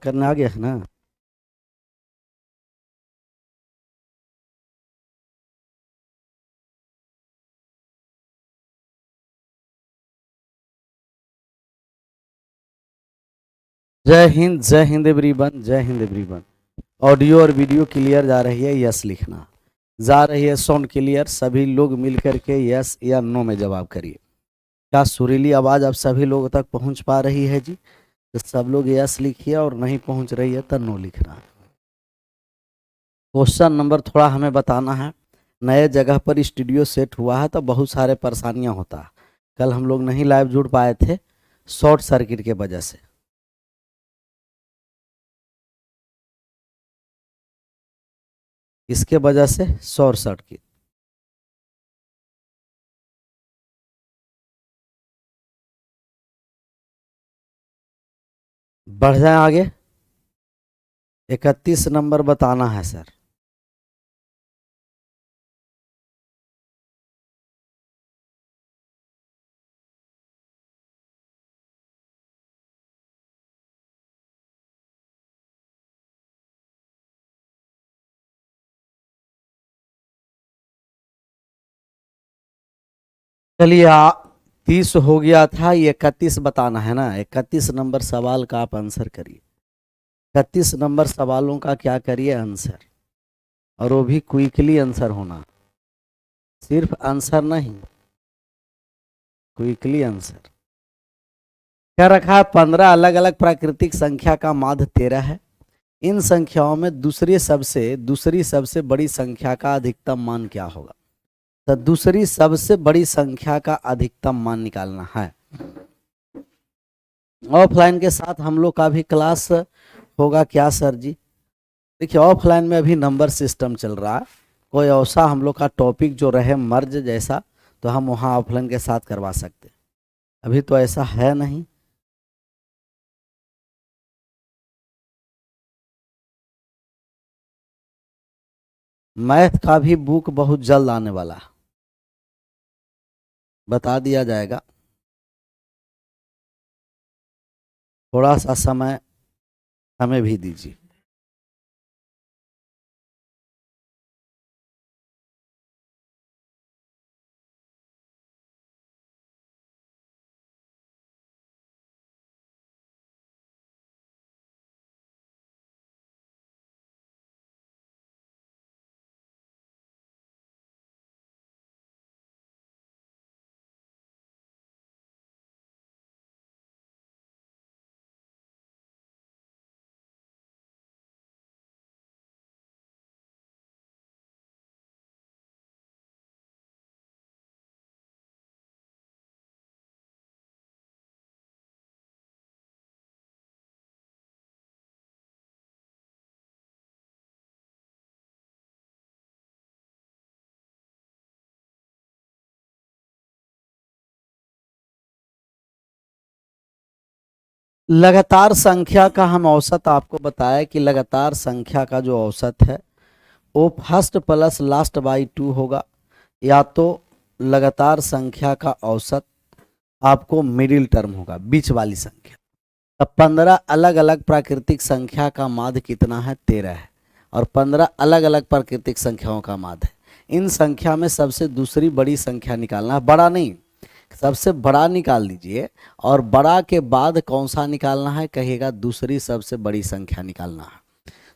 करने आ गया है ना। जय हिंद एवरीवन, जय हिंद एवरीवन। ऑडियो और वीडियो क्लियर जा रही है, यस लिखना। जा रही है साउंड क्लियर, सभी लोग मिल करके यस या नो में जवाब करिए। क्या सुरीली आवाज़ आप सभी लोगों तक पहुंच पा रही है जी? तो सब लोग यस लिखिए, और नहीं पहुंच रही है तो नो लिखना। क्वेश्चन नंबर थोड़ा हमें बताना है। नए जगह पर स्टूडियो सेट हुआ है तो बहुत सारे परेशानियां होता है। कल हम लोग नहीं लाइव जुड़ पाए थे शॉर्ट सर्किट के वजह से। इसके वजह से शॉर्ट सर्किट। बढ़ जाए आगे। 31 नंबर बताना है सर। चलिए 30 हो गया था, ये 31 बताना है ना। 31 नंबर सवाल का आप आंसर करिए। 31 नंबर सवालों का क्या करिए आंसर, और वो भी क्विकली आंसर होना, सिर्फ आंसर नहीं, क्विकली आंसर। क्या रखा है? 15 अलग अलग प्राकृतिक संख्या का माध्य 13 है। इन संख्याओं में दूसरी सबसे बड़ी संख्या का अधिकतम मान क्या होगा? तो दूसरी सबसे बड़ी संख्या का अधिकतम मान निकालना है। ऑफलाइन के साथ हम लोग का भी क्लास होगा क्या सर जी? देखिए ऑफलाइन में अभी नंबर सिस्टम चल रहा है। कोई ऐसा हम लोग का टॉपिक जो रहे मर्ज जैसा, तो हम वहाँ ऑफलाइन के साथ करवा सकते। अभी तो ऐसा है नहीं। मैथ का भी बुक बहुत जल्द आने वाला है, बता दिया जाएगा। थोड़ा सा समय हमें भी दीजिए। लगातार संख्या का हम औसत आपको बताया कि लगातार संख्या का जो औसत है वो फर्स्ट प्लस लास्ट बाई 2 होगा, या तो लगातार संख्या का औसत आपको मिडिल टर्म होगा, बीच वाली संख्या। अब 15 अलग अलग प्राकृतिक संख्या का माध्य कितना है? 13 है। और 15 अलग अलग प्राकृतिक संख्याओं का माध्य है। इन संख्या में सबसे दूसरी बड़ी संख्या निकालना है, बड़ा नहीं, सबसे बड़ा निकाल दीजिए। और बड़ा के बाद कौन सा निकालना है कहिएगा? दूसरी सबसे बड़ी संख्या निकालना है।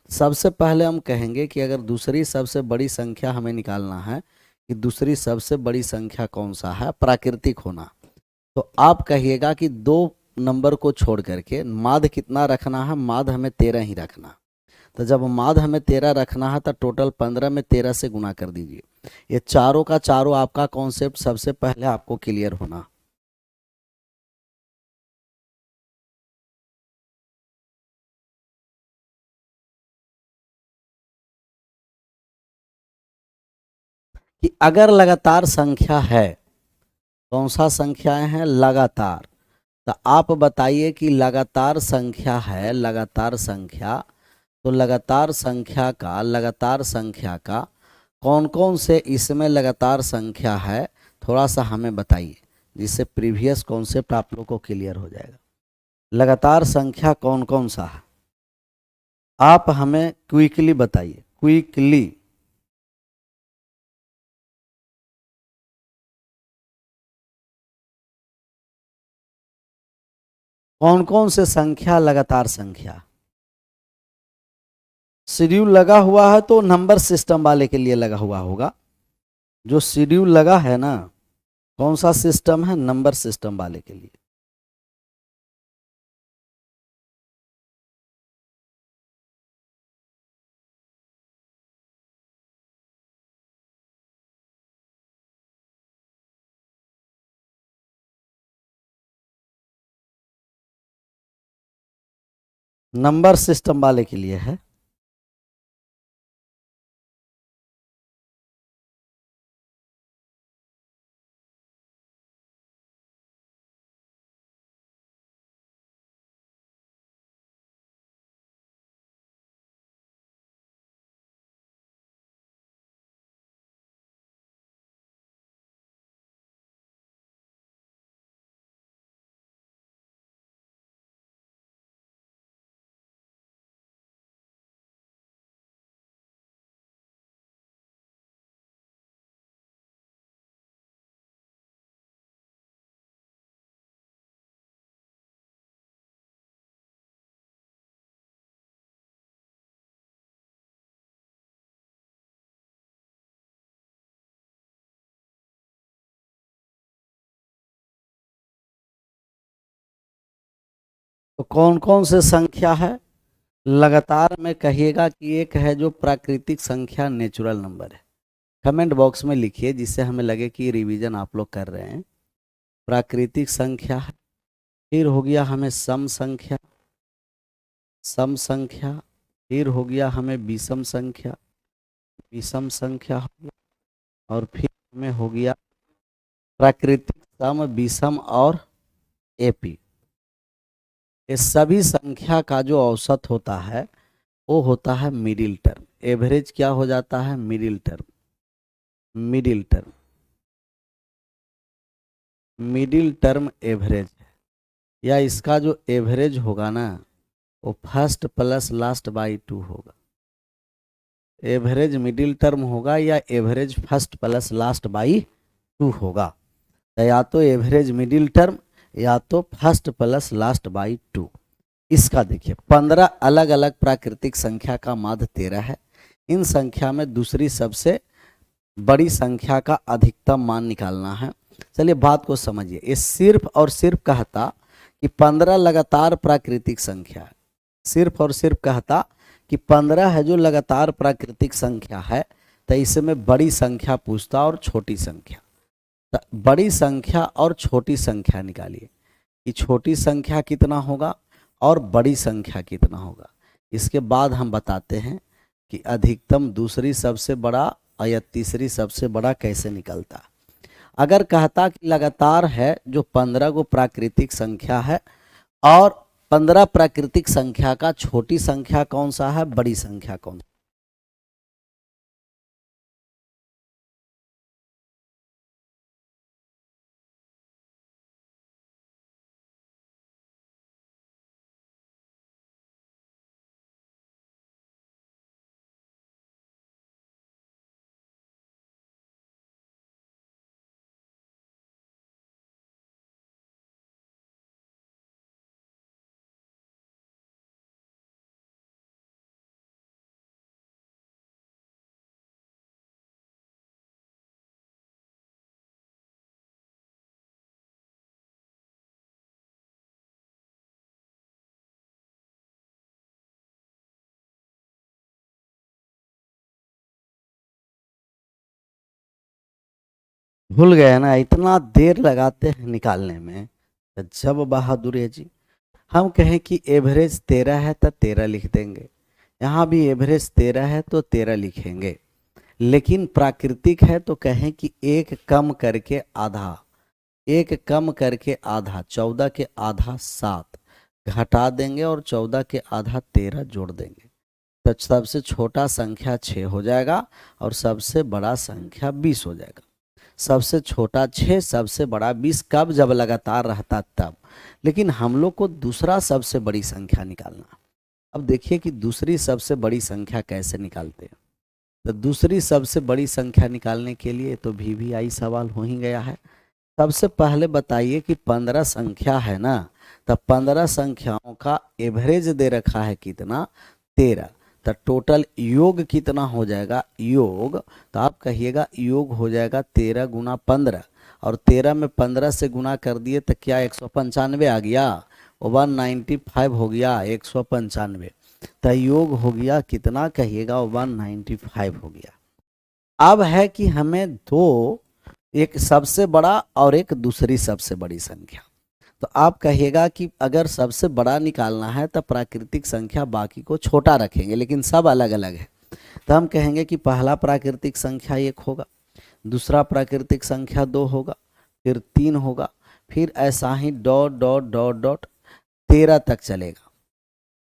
सबसे पहले हम कहेंगे कि अगर दूसरी सबसे बड़ी संख्या हमें निकालना है कि दूसरी सबसे बड़ी संख्या कौन सा है, प्राकृतिक होना, तो आप कहिएगा कि 2 नंबर को छोड़ करके माध्य कितना रखना है? माध्य हमें 13 ही रखना। तो जब माध्य हमें 13 रखना है तो टोटल 15 में 13 से गुना कर दीजिए। ये चारों का चारों आपका कॉन्सेप्ट सबसे पहले आपको क्लियर होना। कि अगर लगातार संख्या है, कौन सा संख्याएं हैं? लगातार। तो आप बताइए कि लगातार संख्या है, लगातार संख्या, तो लगातार संख्या का कौन कौन से इसमें लगातार संख्या है, थोड़ा सा हमें बताइए, जिससे प्रीवियस कॉन्सेप्ट आप लोग को क्लियर हो जाएगा। लगातार संख्या कौन कौन सा है? आप हमें क्विकली बताइए, क्विकली। कौन कौन से संख्या लगातार संख्या? शेड्यूल लगा हुआ है तो नंबर सिस्टम वाले के लिए लगा हुआ होगा। जो शेड्यूल लगा है ना, कौन सा सिस्टम है? नंबर सिस्टम वाले के लिए। नंबर सिस्टम वाले के लिए है। तो कौन कौन से संख्या है लगातार में? कहिएगा कि एक है जो प्राकृतिक संख्या, नेचुरल नंबर है। कमेंट बॉक्स में लिखिए जिससे हमें लगे कि रिवीजन आप लोग कर रहे हैं। प्राकृतिक संख्या है। फिर हो गया हमें सम संख्या, सम संख्या। फिर हो गया हमें विषम संख्या, विषम संख्या हो गया। और फिर हमें हो गया प्राकृतिक सम, विषम और एपी। ये सभी संख्या का जो औसत होता है वो होता है मिडिल टर्म। एवरेज क्या हो जाता है? Middle term. Middle term, middle term average है। या इसका जो एवरेज होगा ना, वो फर्स्ट प्लस लास्ट बाई 2 होगा। एवरेज मिडिल टर्म होगा या average first plus last by 2 होगा। तो या तो एवरेज मिडिल टर्म या तो फर्स्ट प्लस लास्ट बाई 2। इसका देखिए 15 अलग अलग प्राकृतिक संख्या का माध्य 13 है। इन संख्या में दूसरी सबसे बड़ी संख्या का अधिकतम मान निकालना है। चलिए बात को समझिए। ये सिर्फ और सिर्फ कहता कि 15 लगातार प्राकृतिक संख्या है। सिर्फ और सिर्फ कहता कि 15 है जो लगातार प्राकृतिक संख्या है, तो इसमें बड़ी संख्या पूछता और छोटी संख्या। तो बड़ी संख्या और छोटी संख्या निकालिए कि छोटी संख्या कितना होगा और बड़ी संख्या कितना होगा। इसके बाद हम बताते हैं कि अधिकतम दूसरी सबसे बड़ा या तीसरी सबसे बड़ा कैसे निकलता। अगर कहता कि लगातार है जो 15 को प्राकृतिक संख्या है और 15 प्राकृतिक संख्या का छोटी संख्या कौन सा है, बड़ी संख्या कौन सा? भूल गए ना? इतना देर लगाते हैं निकालने में। जब बहादुर है जी। हम कहें कि एवरेज 13 है तो 13 लिख देंगे। यहाँ भी एवरेज 13 है तो 13 लिखेंगे। लेकिन प्राकृतिक है तो कहें कि एक कम करके आधा, एक कम करके आधा, 14 के आधा 7 घटा देंगे और 14 के आधा 13 जोड़ देंगे। तो सबसे छोटा संख्या 6 हो जाएगा और सबसे बड़ा संख्या 20 हो जाएगा। सबसे छोटा 6, सबसे बड़ा 20। कब? जब लगातार रहता तब। लेकिन हम लोग को दूसरा सबसे बड़ी संख्या निकालना। अब देखिए कि दूसरी सबसे बड़ी संख्या कैसे निकालते हैं। तो दूसरी सबसे बड़ी संख्या निकालने के लिए तो VVI सवाल हो ही गया है। सबसे पहले बताइए कि 15 संख्या है ना, तो 15 संख्याओं का एवरेज दे रखा है कितना, 13। तो टोटल योग कितना हो जाएगा, योग, तो आप कहिएगा योग हो जाएगा 13 गुना 15, और 13 में 15 से गुना कर दिए तो क्या 195 आ गया, 195 हो गया, 195। तो योग हो गया कितना, कहिएगा 195 हो गया। अब है कि हमें दो, एक सबसे बड़ा और एक दूसरी सबसे बड़ी संख्या। तो आप कहिएगा कि अगर सबसे बड़ा निकालना है तो प्राकृतिक संख्या बाकी को छोटा रखेंगे, लेकिन सब अलग अलग है। तो हम कहेंगे कि पहला प्राकृतिक संख्या 1 होगा, दूसरा प्राकृतिक संख्या 2 होगा, फिर 3 होगा, फिर ऐसा ही डॉट डॉट डॉट डॉट 13 तक चलेगा।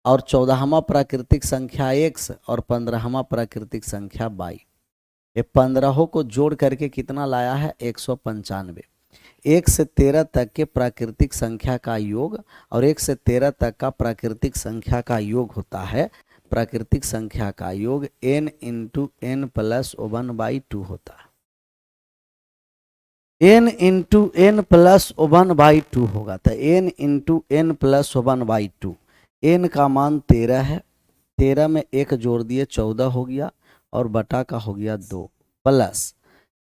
और 14वां प्राकृतिक संख्या x और 15वां प्राकृतिक संख्या y। ये 15 को जोड़ करके कितना लाया है, 195। 1 से 13 तक के प्राकृतिक संख्या का योग और 1 से 13 तक का प्राकृतिक संख्या का योग होता है, प्राकृतिक संख्या का योग n इंटू n प्लस 1/2 होता है। n इंटू n प्लस 1/2 होगा। तो n into n plus 1/2, n का मान 13 है, 13 में 1 जोड़ दिए 14 हो गया, और बटा का हो गया 2, प्लस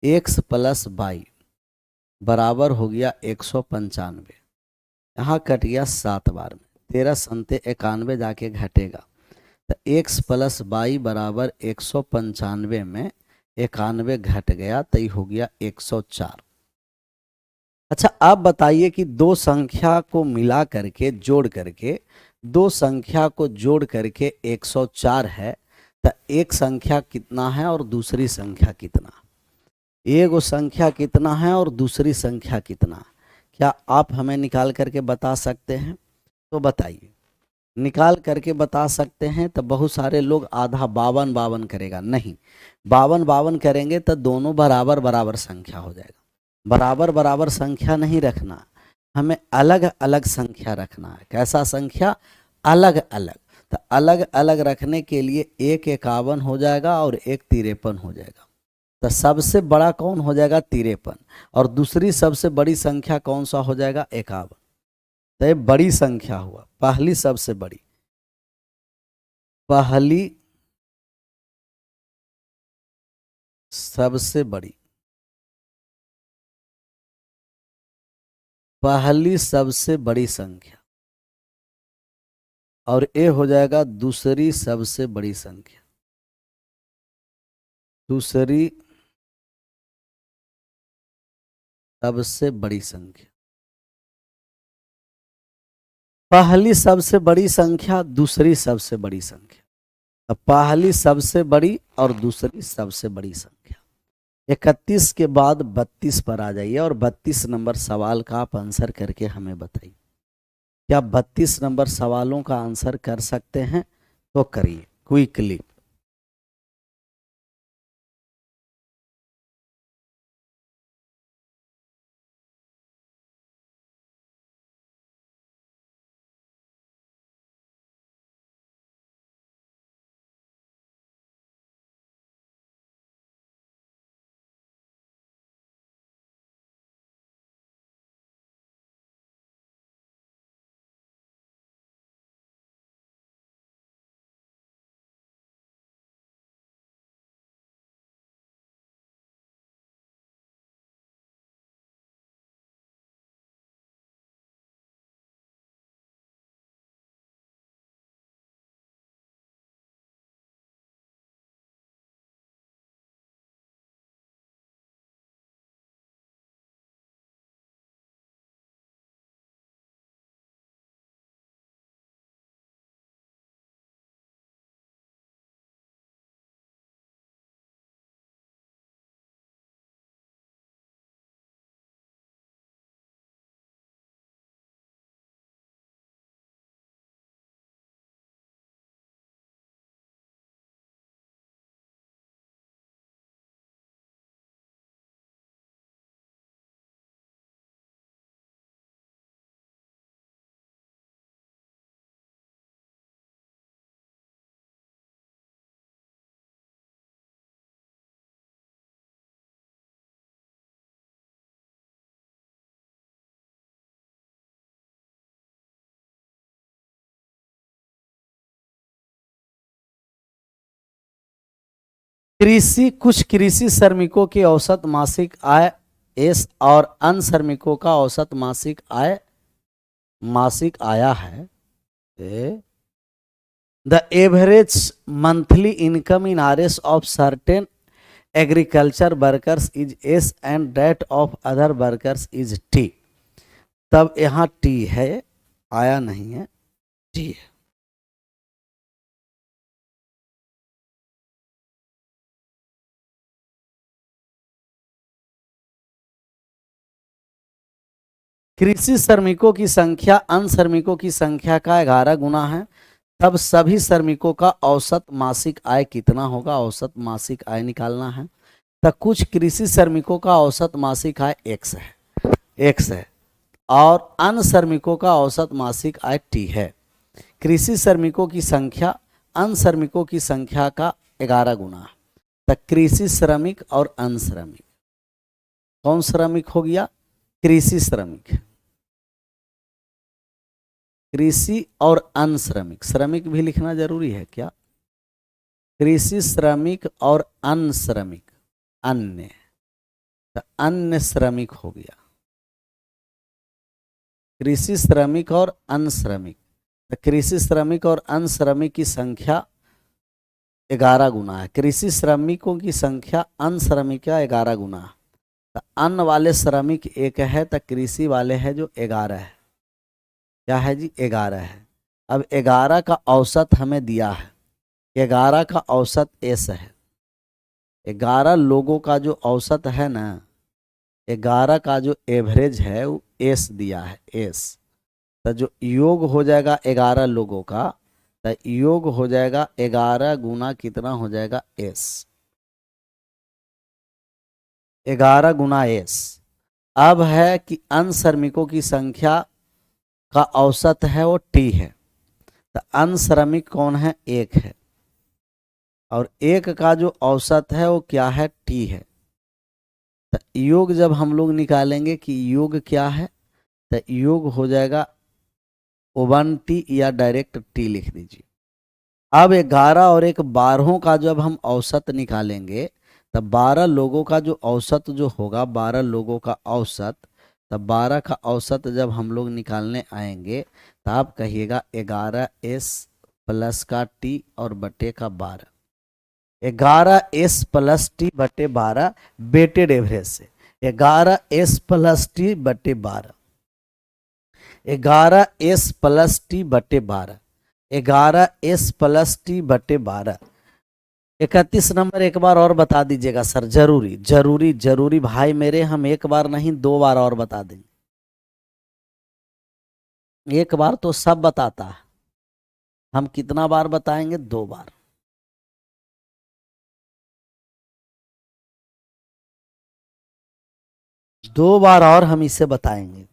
x प्लस y बराबर हो गया 195। यहाँ कट गया 7 बार में, 13 संते 91 जाके घटेगा। तो x प्लस y बराबर 195 में 91 घट गया, तो ये हो गया 104। अच्छा, आप बताइए कि दो संख्या को मिला करके जोड़ करके, दो संख्या को जोड़ करके 104 है, तो एक संख्या कितना है और दूसरी संख्या कितना, एक संख्या कितना है और दूसरी संख्या कितना, क्या आप हमें निकाल करके बता सकते हैं? तो बताइए। निकाल करके बता सकते हैं तो बहुत सारे लोग आधा 52 52 करेगा, नहीं, 52 52 करेंगे तो दोनों बराबर बराबर संख्या हो जाएगा। बराबर बराबर संख्या नहीं रखना, हमें अलग अलग संख्या रखना है। कैसा संख्या, अलग अलग। तो अलग अलग रखने के लिए एक 51 हो जाएगा और एक 53 हो जाएगा। तो सबसे बड़ा कौन हो जाएगा, 53, और दूसरी सबसे बड़ी संख्या कौन सा हो जाएगा, 51। तो ये बड़ी संख्या हुआ, पहली सबसे बड़ी, पहली सबसे बड़ी, पहली सबसे बड़ी संख्या, और ये हो जाएगा दूसरी सबसे बड़ी संख्या, दूसरी सबसे बड़ी संख्या। पहली सबसे बड़ी संख्या, दूसरी सबसे बड़ी संख्या, अब पहली सबसे बड़ी और दूसरी सबसे बड़ी संख्या। 31 के बाद 32 पर आ जाइए और 32 नंबर सवाल का आप आंसर करके हमें बताइए। क्या 32 नंबर सवालों का आंसर कर सकते हैं? तो करिए क्विकली। कुछ कृषि श्रमिकों की औसत मासिक आय एस और अन्य श्रमिकों का औसत मासिक आया है। The average monthly income in RS of certain agriculture workers is S and that of other workers is T. तब यहाँ टी है, आया नहीं है, टी है। कृषि श्रमिकों की संख्या अन्य श्रमिकों की संख्या का 11 गुना है। तब सभी श्रमिकों का औसत मासिक आय कितना होगा? औसत मासिक आय निकालना है। तो कुछ कृषि श्रमिकों का औसत मासिक आय एक्स है और अन्य श्रमिकों का औसत मासिक आय टी है। कृषि श्रमिकों की संख्या अन्य श्रमिकों की संख्या का 11 गुना है। तो कृषि श्रमिक और अन्य श्रमिक, कौन श्रमिक हो गया? कृषि श्रमिक। कृषि और अन्य श्रमिक, श्रमिक भी लिखना जरूरी है क्या? कृषि श्रमिक और अन्य श्रमिक, अन्य, तो अन्य श्रमिक हो गया। कृषि श्रमिक और अन्य श्रमिक, तो कृषि श्रमिक और अन्य श्रमिक की संख्या 11 गुना है। कृषि श्रमिकों की संख्या अन्य श्रमिक का 11 गुना है। तो अन्य वाले श्रमिक एक है, तो कृषि वाले है जो 11 है। क्या है जी? 11 है। अब 11 का औसत हमें दिया है, 11 का औसत एस है। 11 लोगों का जो औसत है ना, 11 का जो एवरेज है वो एस दिया है, एस। तो जो योग हो जाएगा 11 लोगों का, तो योग हो जाएगा 11 गुना कितना हो जाएगा? एस, 11 गुना एस। अब है कि अन्य श्रमिकों की संख्या का औसत है वो टी है। तो अन्य श्रमिक कौन है? एक है, और एक का जो औसत है वो क्या है? टी है। तो योग जब हम लोग निकालेंगे कि योग क्या है, तो योग हो जाएगा 1 टी या डायरेक्ट टी लिख दीजिए। अब 11 और एक 12 का जब हम औसत निकालेंगे, तब 12 लोगों का जो औसत जो होगा, 12 लोगों का औसत, तब 12 का औसत जब हम लोग निकालने आएंगे तो आप कहिएगा 11 एस प्लस का टी और बटे का 12, 11 एस प्लस टी बटे 12 वेटेड एवरेज से, 11 एस प्लस टी बटे 12, 11 एस प्लस टी बटे 12, 11 एस प्लस टी बटे 12। 31 नंबर एक बार और बता दीजिएगा सर, जरूरी जरूरी जरूरी भाई मेरे, हम एक बार नहीं 2 बार और बता देंगे। एक बार तो सब बताता है, हम कितना बार बताएंगे? 2 बार। दो बार और हम इसे बताएंगे।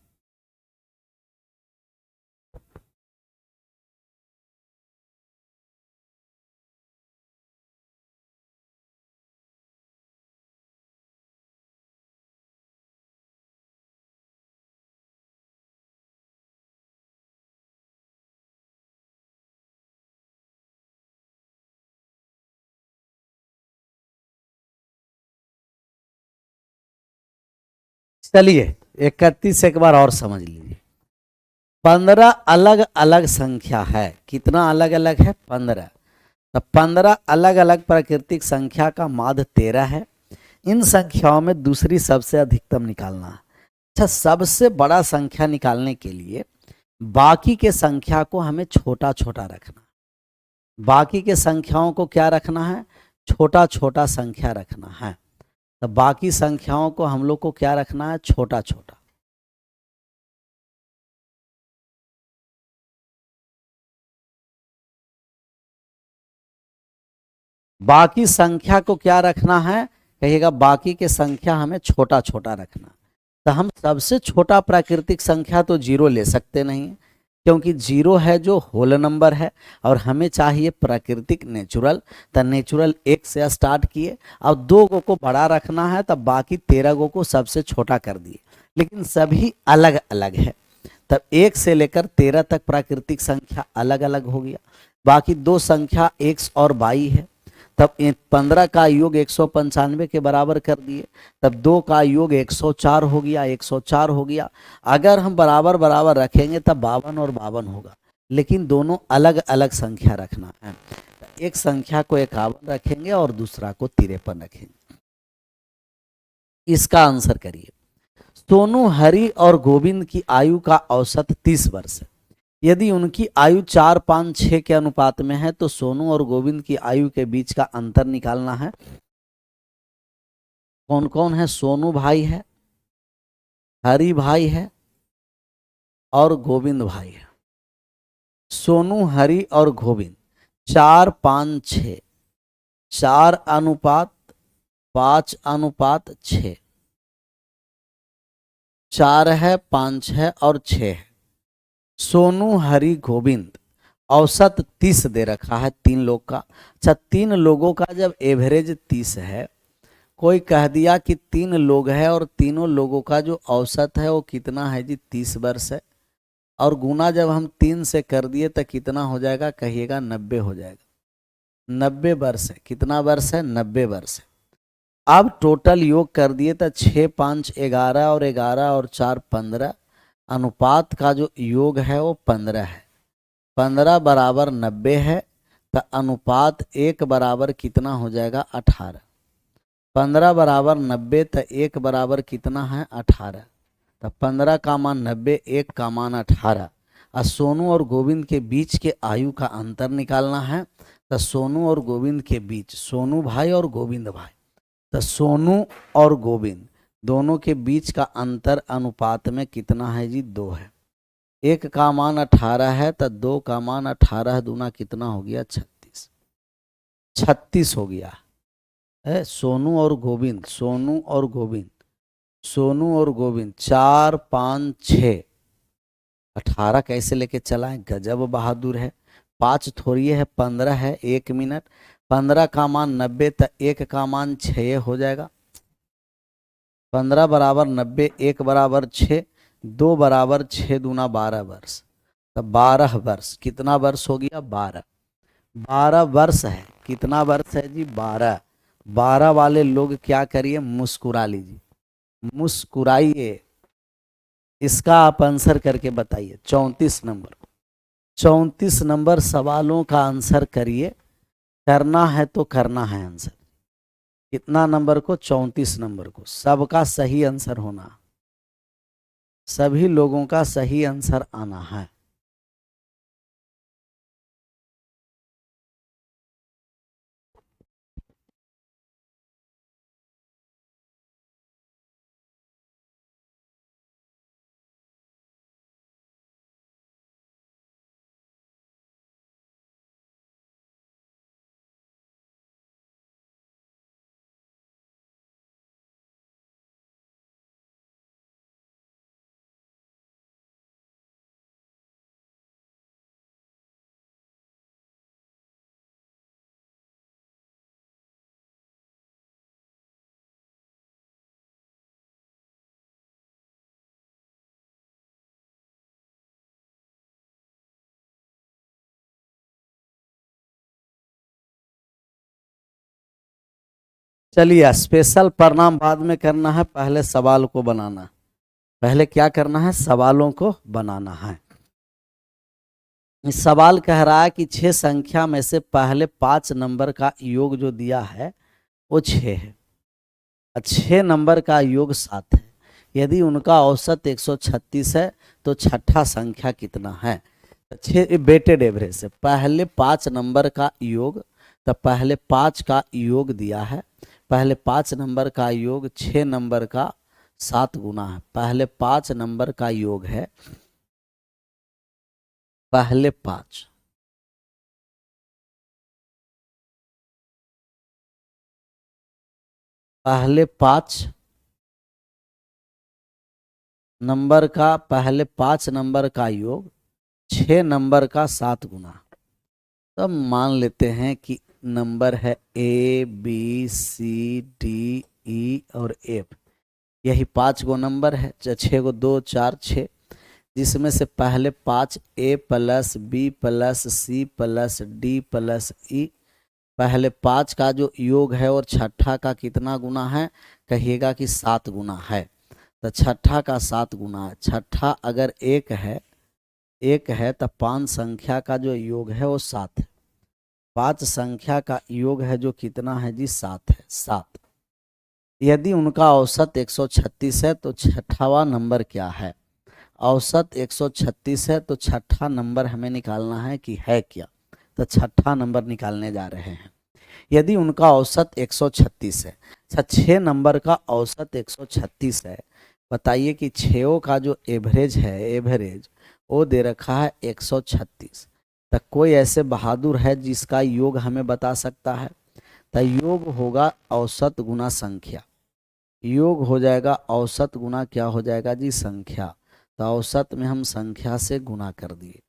चलिए 31 एक बार और समझ लीजिए। 15 अलग अलग संख्या है। कितना अलग अलग है? 15। तो 15 अलग अलग प्राकृतिक संख्या का माध्य 13 है। इन संख्याओं में दूसरी सबसे अधिकतम निकालना है। अच्छा, सबसे बड़ा संख्या निकालने के लिए बाकी के संख्या को हमें छोटा छोटा रखना। बाकी के संख्याओं को क्या रखना है? छोटा छोटा संख्या रखना है। तो बाकी संख्याओं को हम लोग को क्या रखना है? छोटा छोटा। बाकी संख्या को क्या रखना है? कहिएगा बाकी के संख्या हमें छोटा छोटा रखना। तो हम सबसे छोटा प्राकृतिक संख्या तो 0 ले सकते नहीं, क्योंकि 0 है जो होल नंबर है और हमें चाहिए प्राकृतिक नेचुरल। तो नेचुरल 1 से स्टार्ट किए, अब 2 गो को बड़ा रखना है, तब बाकी 13 गो को सबसे छोटा कर दिए, लेकिन सभी अलग अलग है। तब 1 से लेकर 13 तक प्राकृतिक संख्या अलग अलग हो गया। बाकी 2 संख्या x और y है। तब 15 का योग 195 के बराबर कर दिए, तब 2 का योग 104 हो गया, 104 हो गया। अगर हम बराबर बराबर रखेंगे तब 52 और 52 होगा, लेकिन दोनों अलग अलग संख्या रखना है। एक संख्या को 51 रखेंगे और दूसरा को 53 रखेंगे। इसका आंसर करिए। सोनू, हरि और गोविंद की आयु का औसत 30 वर्ष है। यदि उनकी आयु 4, 5, 6 के अनुपात में है तो सोनू और गोविंद की आयु के बीच का अंतर निकालना है। कौन कौन है? सोनू भाई है, हरि भाई है और गोविंद भाई है। सोनू, हरि और गोविंद 4, 5, 6, 4:5:6, 4 है, 5 है और 6 है। सोनू, हरि, गोविंद औसत 30 दे रखा है 3 लोग का। अच्छा, 3 लोगों का जब एवरेज 30 है, कोई कह दिया कि 3 लोग हैं और तीनों लोगों का जो औसत है वो कितना है जी? 30 वर्ष है। और गुना जब हम 3 से कर दिए तो कितना हो जाएगा? कहिएगा 90 हो जाएगा। 90 वर्ष है। कितना वर्ष है? 90 वर्ष है। अब टोटल योग कर दिए तो 6, 5, 11 और 11 और 4, 15। अनुपात का जो योग है वो 15 है। 15 बराबर 90 है तो अनुपात 1 बराबर कितना हो जाएगा? 18। 15 बराबर 90 तो 1 बराबर कितना है? 18। तो 15 का मान 90, 1 का मान 18। और सोनू और गोविंद के बीच के आयु का अंतर निकालना है। तो सोनू और गोविंद के बीच, सोनू भाई और गोविंद भाई, तो सोनू और गोविंद दोनों के बीच का अंतर अनुपात में कितना है जी? 2 है। 1 का मान 18 है तो 2 का मान 18 दूना कितना हो गया? 36। 36 हो गया है। सोनू और गोविंद, सोनू और गोविंद, सोनू और गोविंद 4, 5, 6, 18 कैसे लेके चला है? गजब बहादुर है। 5 थोड़ी है, 15 है। 1 मिनट। 15 का मान 90 तो 1 का मान 6 हो जाएगा। 15 बराबर 90, 1 बराबर 6, 2 बराबर 6 दूना 12 वर्ष। तो 12 वर्ष। कितना वर्ष हो गया? 12। 12 वर्ष है। कितना वर्ष है जी? 12। 12 वाले लोग क्या करिए? मुस्कुरा लीजिए, मुस्कुराइए। इसका आप आंसर करके बताइए। 34 नंबर, 34 नंबर सवालों का आंसर करिए। करना है तो करना है आंसर। कितना नंबर को? 34 नंबर को। सबका सही आंसर होना, सभी लोगों का सही आंसर आना है। चलिए, स्पेशल प्रणाम बाद में करना है, पहले सवाल को बनाना। पहले क्या करना है? सवालों को बनाना है। इस सवाल कह रहा है कि 6 संख्या में से पहले 5 नंबर का योग जो दिया है वो 6 है, 6 नंबर का योग 7 है। यदि उनका औसत 136 है तो छठा संख्या कितना है? 6 वेटेड एवरेज से पहले 5 नंबर का योग, तो पहले 5 का योग दिया है। पहले 5 नंबर का योग 6 नंबर का 7 गुना है। पहले 5 नंबर का योग है, पहले 5, पहले 5 नंबर का, पहले 5 नंबर का योग 6 नंबर का 7 गुना। तो मान लेते हैं कि नंबर है ABCDE और F। यही 5 गो नंबर है, 6 गो, 2, 4, 6, जिसमें से पहले 5 A+B+C+D+E पहले 5 का जो योग है और छठा का कितना गुना है, कहिएगा कि 7 गुना है। तो छठा का 7 गुना है। छठा अगर एक है तो 5 संख्या का जो योग है वो 7 है। 5 संख्या का योग है जो कितना है जी, 7 है, 7। यदि उनका औसत 136 है तो छठावां नंबर क्या है। औसत 136 है तो छठा नंबर हमें निकालना है कि है क्या। तो छठा नंबर निकालने जा रहे हैं। यदि उनका औसत 136 है, अच्छा 6 नंबर का औसत 136 है, बताइए कि 6 का जो एवरेज है, एवरेज वो दे रखा है 136। तो कोई ऐसे बहादुर है जिसका योग हमें बता सकता है। तो योग होगा औसत गुना संख्या। योग हो जाएगा औसत गुना क्या हो जाएगा जी, संख्या। तो औसत में हम संख्या से गुना कर दिए।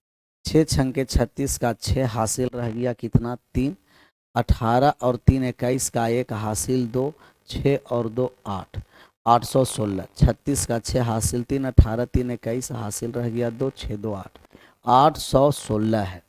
6 छंके 36 का 6 हासिल रह गया कितना, 3। 18 और 3 21 का 1 हासिल 2, 6 और 2 8, 816। 36 का 6 हासिल 3, 18 3 21 हासिल रह गया 2, 6 2 8, 816 है।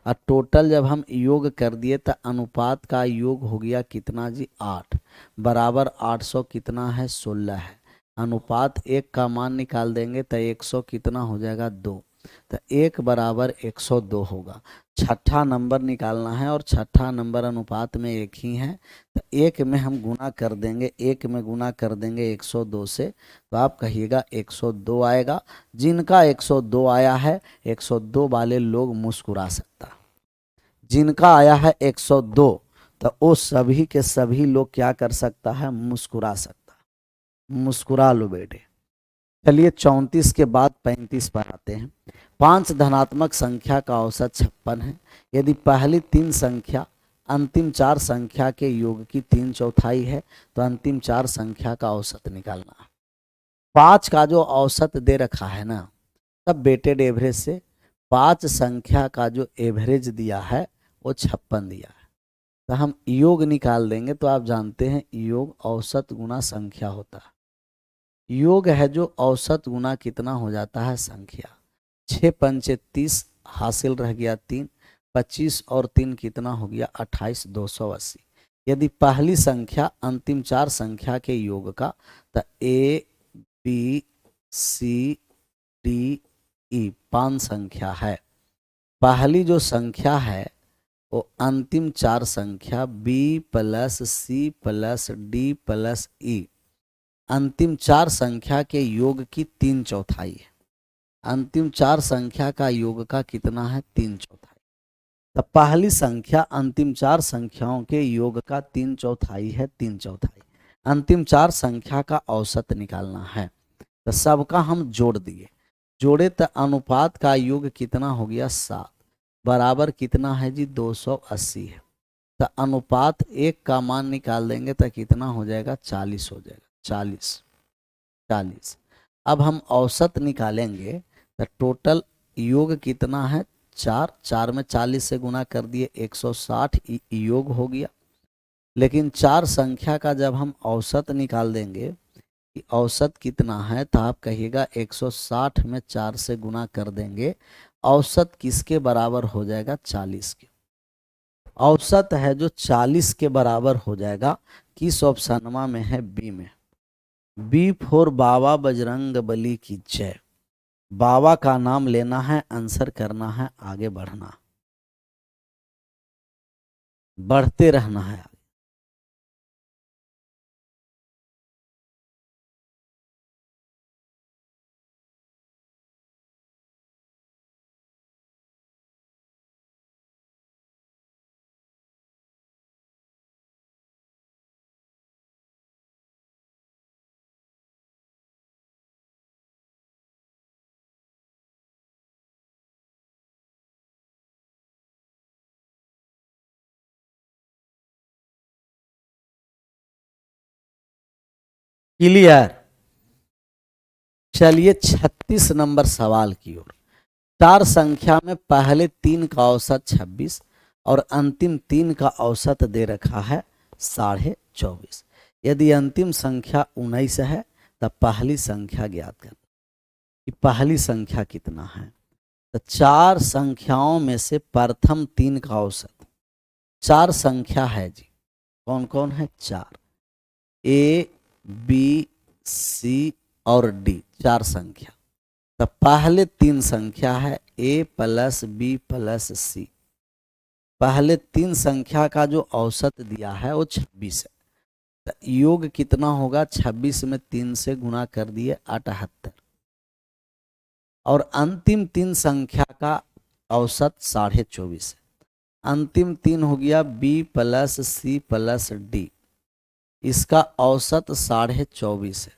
और टोटल जब हम योग कर दिए तो अनुपात का योग हो गया कितना जी, 8 बराबर 800 कितना है, 16 है। अनुपात 1 का मान निकाल देंगे तो 100 कितना हो जाएगा, 2। तो 1 बराबर 102 होगा। छठा नंबर निकालना है और छठा नंबर अनुपात में एक ही है। तो 1 में हम गुना कर देंगे, 1 में गुना कर देंगे 102 से, तो आप कहिएगा 102 आएगा। जिनका 102 आया है, 102 वाले लोग मुस्कुरा सकता। जिनका आया है 102 तो वो सभी के सभी लोग क्या कर सकता है, मुस्कुरा सकता। मुस्कुरा लो बेटे। चलिए 34 के बाद 35 पर आते हैं। 5 धनात्मक संख्या का औसत 56 है। यदि पहली 3 संख्या अंतिम 4 संख्या के योग की 3/4 है तो अंतिम 4 संख्या का औसत निकालना है। 5 का जो औसत दे रखा है ना, तब वेटेड एवरेज से 5 संख्या का जो एवरेज दिया है वो 56 दिया है। तो हम योग निकाल देंगे। तो आप जानते हैं योग औसत गुना संख्या होता है। योग है जो औसत गुना कितना हो जाता है, संख्या। 6 पंचे 30 हासिल रह गया 3, 25 और 3 कितना हो गया, 28, 280। यदि पहली संख्या अंतिम 4 संख्या के योग का, तो A B C D E 5 संख्या है। पहली जो संख्या है वो अंतिम 4 संख्या B plus C plus D plus E, अंतिम 4 संख्या के योग की 3/4 है। अंतिम 4 संख्या का योग का कितना है, 3/4। तो पहली संख्या अंतिम 4 संख्याओं के योग का 3/4 है, 3/4। अंतिम 4 संख्या का औसत निकालना है। तो सबका हम जोड़ दिए, जोड़े तो अनुपात का योग कितना हो गया, 7 बराबर कितना है जी, 280 है। तो अनुपात 1 का मान निकाल देंगे तो कितना हो जाएगा, 40 हो जाएगा, 40 40। अब हम औसत निकालेंगे तो टोटल योग कितना है, 4, 4 में 40 से गुना कर दिए 160 योग हो गया। लेकिन 4 संख्या का जब हम औसत निकाल देंगे कि औसत कितना है, तो आप कहिएगा 160 में 4 से गुना कर देंगे, औसत किसके बराबर हो जाएगा, 40 के। औसत है जो 40 के बराबर हो जाएगा। किस ऑप्शनमा में है, बी में। बी फॉर बाबा बजरंग बली की जय। बाबा का नाम लेना है, आंसर करना है, आगे बढ़ना, बढ़ते रहना है। क्लियर। चलिए 36 नंबर सवाल की ओर। 4 संख्या में पहले 3 का औसत 26 और अंतिम 3 का औसत दे रखा है 24.5। यदि अंतिम संख्या 19 है तब पहली संख्या ज्ञात कर कि पहली संख्या कितना है। तो 4 संख्याओं में से प्रथम 3 का औसत, चार संख्या है जी। कौन कौन है? चार। ए बी सी और डी, चार संख्या। तो पहले तीन संख्या है ए प्लस बी प्लस सी। पहले तीन संख्या का जो औसत दिया है वो 26 है। तो योग कितना होगा? 26 में 3 से गुणा कर दिए 78। और अंतिम तीन संख्या का औसत 24.5 है। अंतिम तीन हो गया B plus C plus D, इसका औसत 24.5 है।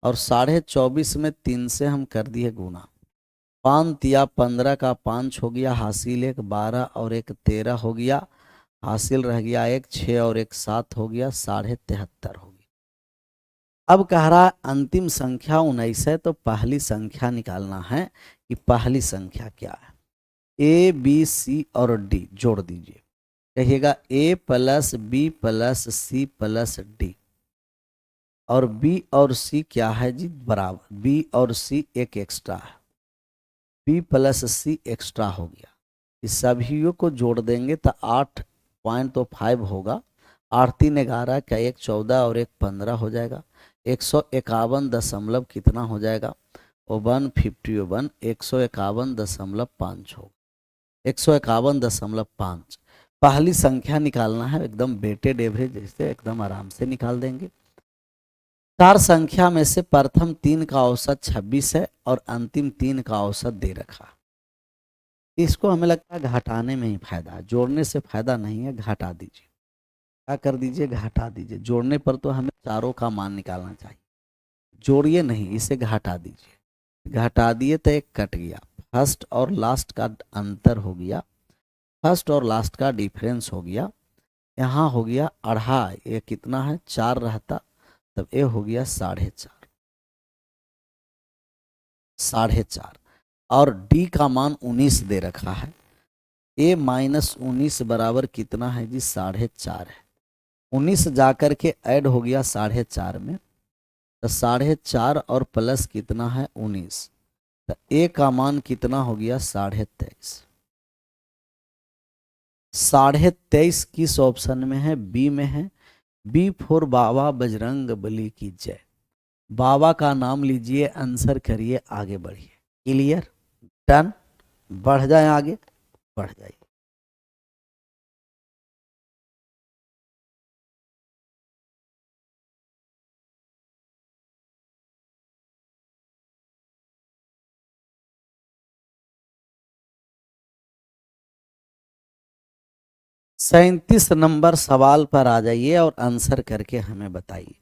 और 24.5 में 3 से हम कर दिए गुना। 5 या 15 का 5 हो गया, हासिल एक 12 और एक 13 हो गया, हासिल रह गया एक 6 और एक 7 हो गया, 73.5 हो गया। अब कह रहा है अंतिम संख्या 19 है, तो पहली संख्या निकालना है कि पहली संख्या क्या है। ए बी सी और डी जोड़ दीजिए। कहिएगा A plus B plus C plus D. और बी और सी क्या है जी? बराबर। बी और सी एक एक्स्ट्रा है, बी प्लस सी एक्स्ट्रा हो गया। इस सभी को जोड़ देंगे तो 8.5 होगा। 8 3 11 का एक 14 और एक 15 हो जाएगा। 151 दशमलव कितना हो जाएगा? 151, 151.5 होगा। 151.5 पहली संख्या निकालना है, एकदम वेटेड एवरेज जैसे एकदम आराम से निकाल देंगे। चार संख्या में से प्रथम तीन का औसत 26 है और अंतिम तीन का औसत दे रखा। इसको हमें लगता है घटाने में ही फायदा है, जोड़ने से फायदा नहीं है। घटा दीजिए। क्या कर दीजिए? घटा दीजिए। जोड़ने पर तो हमें चारों का मान निकालना चाहिए, जोड़िए नहीं, इसे घटा दीजिए। घटा दिए तो एक कट गया, फर्स्ट और लास्ट का अंतर हो गया, फर्स्ट और लास्ट का डिफरेंस हो गया। यहाँ हो गया 2.5, ये कितना है? 4 रहता, तब ये हो गया 4.5। 4.5 और डी का मान 19 दे रखा है। ए माइनस 19 बराबर कितना है जी? 4.5 है। 19 जाकर के ऐड हो गया 4.5 में, तो 4.5 और प्लस कितना है? 19। तो ए का मान कितना हो गया? 23.5। 23.5 किस ऑप्शन में है? बी में है। बी फॉर बाबा बजरंग बली की जय। बाबा का नाम लीजिए, आंसर करिए, आगे बढ़िए। क्लियर? डन? बढ़ जाए आगे, बढ़ जाइए। सैंतीस नंबर सवाल पर आ जाइए और आंसर करके हमें बताइए।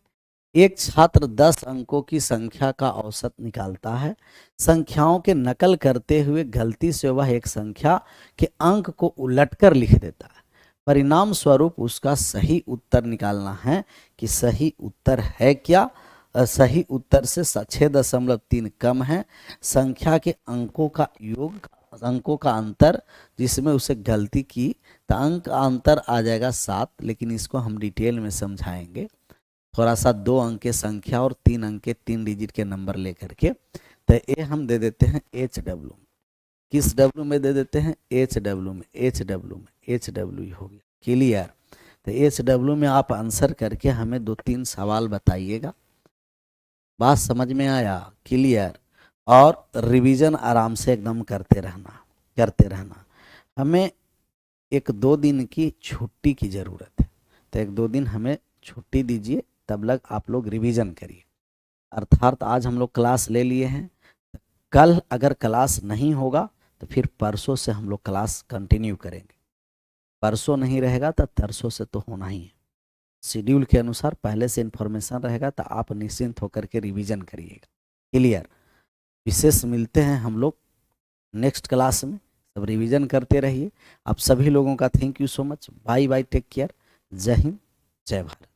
एक छात्र 10 अंकों की संख्या का औसत निकालता है। संख्याओं के नकल करते हुए गलती से वह एक संख्या के अंक को उलटकर लिख देता है। परिणाम स्वरूप उसका सही उत्तर निकालना है कि सही उत्तर है क्या? सही उत्तर से 6.3 कम है। संख्या के अंकों का योग, अंकों का अंतर जिसमें उसे गलती की, तो अंक का अंतर आ जाएगा 7। लेकिन इसको हम डिटेल में समझाएंगे थोड़ा सा। 2 अंक के संख्या और 3 अंक के 3 डिजिट के नंबर लेकर के, तो ये हम दे देते हैं HW। किस डब्ल्यू में दे देते हैं? HW में। HW में HW हो गया। क्लियर? तो HW में आप आंसर करके हमें 2-3 सवाल बताइएगा। बात समझ में आया? क्लियर? और रिवीजन आराम से एकदम करते रहना, करते रहना। हमें 1-2 दिन की छुट्टी की ज़रूरत है, तो 1-2 दिन हमें छुट्टी दीजिए, तब लग आप लोग रिवीजन करिए। अर्थात आज हम लोग क्लास ले लिए हैं, कल अगर क्लास नहीं होगा तो फिर परसों से हम लोग क्लास कंटिन्यू करेंगे। परसों नहीं रहेगा तो तरसों से तो होना ही है। शेड्यूल के अनुसार पहले से इन्फॉर्मेशन रहेगा तो आप निश्चिंत होकर के रिवीजन करिएगा। क्लियर? विशेष मिलते हैं हम लोग नेक्स्ट क्लास में। सब रिवीजन करते रहिए। आप सभी लोगों का thank you so much. Bye bye, take care. जय हिंद, जय भारत।